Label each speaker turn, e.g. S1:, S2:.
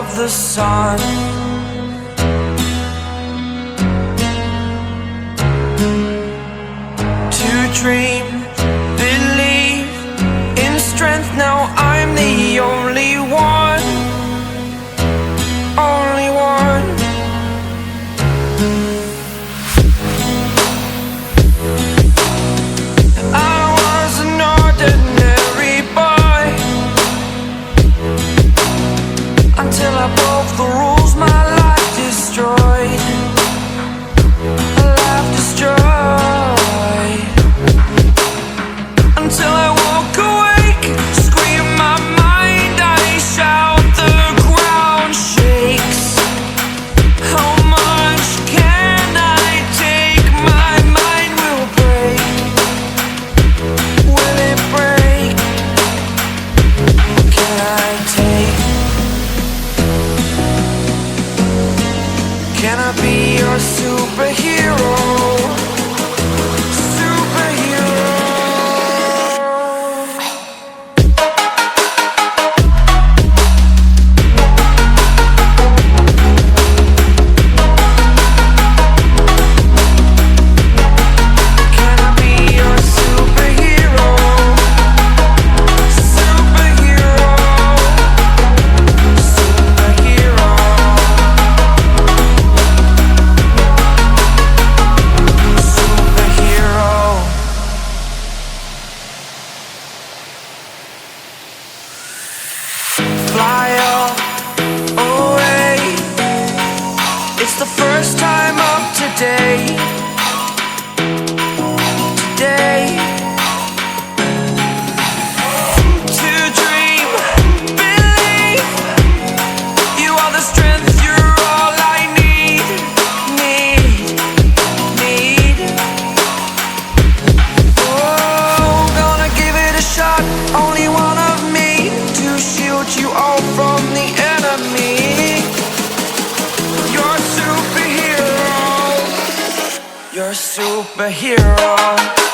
S1: of the sun. To dream, believe in strength. Now I'm the only one, only one. I was an ordinary boy until I broke the rules, my life destroyed. A life destroyed. Until I woke awake, scream my mind, I shout, the ground shakes. How much can I take? My mind will break. Will it break? Can I take? Can I be your superhero? Fly away. It's the first time of today. Today. To dream, believe. You are the strength, you're all I need. Oh, gonna give it a shot. Only one of me to shield you all from the enemy. You're a superhero. You're a superhero.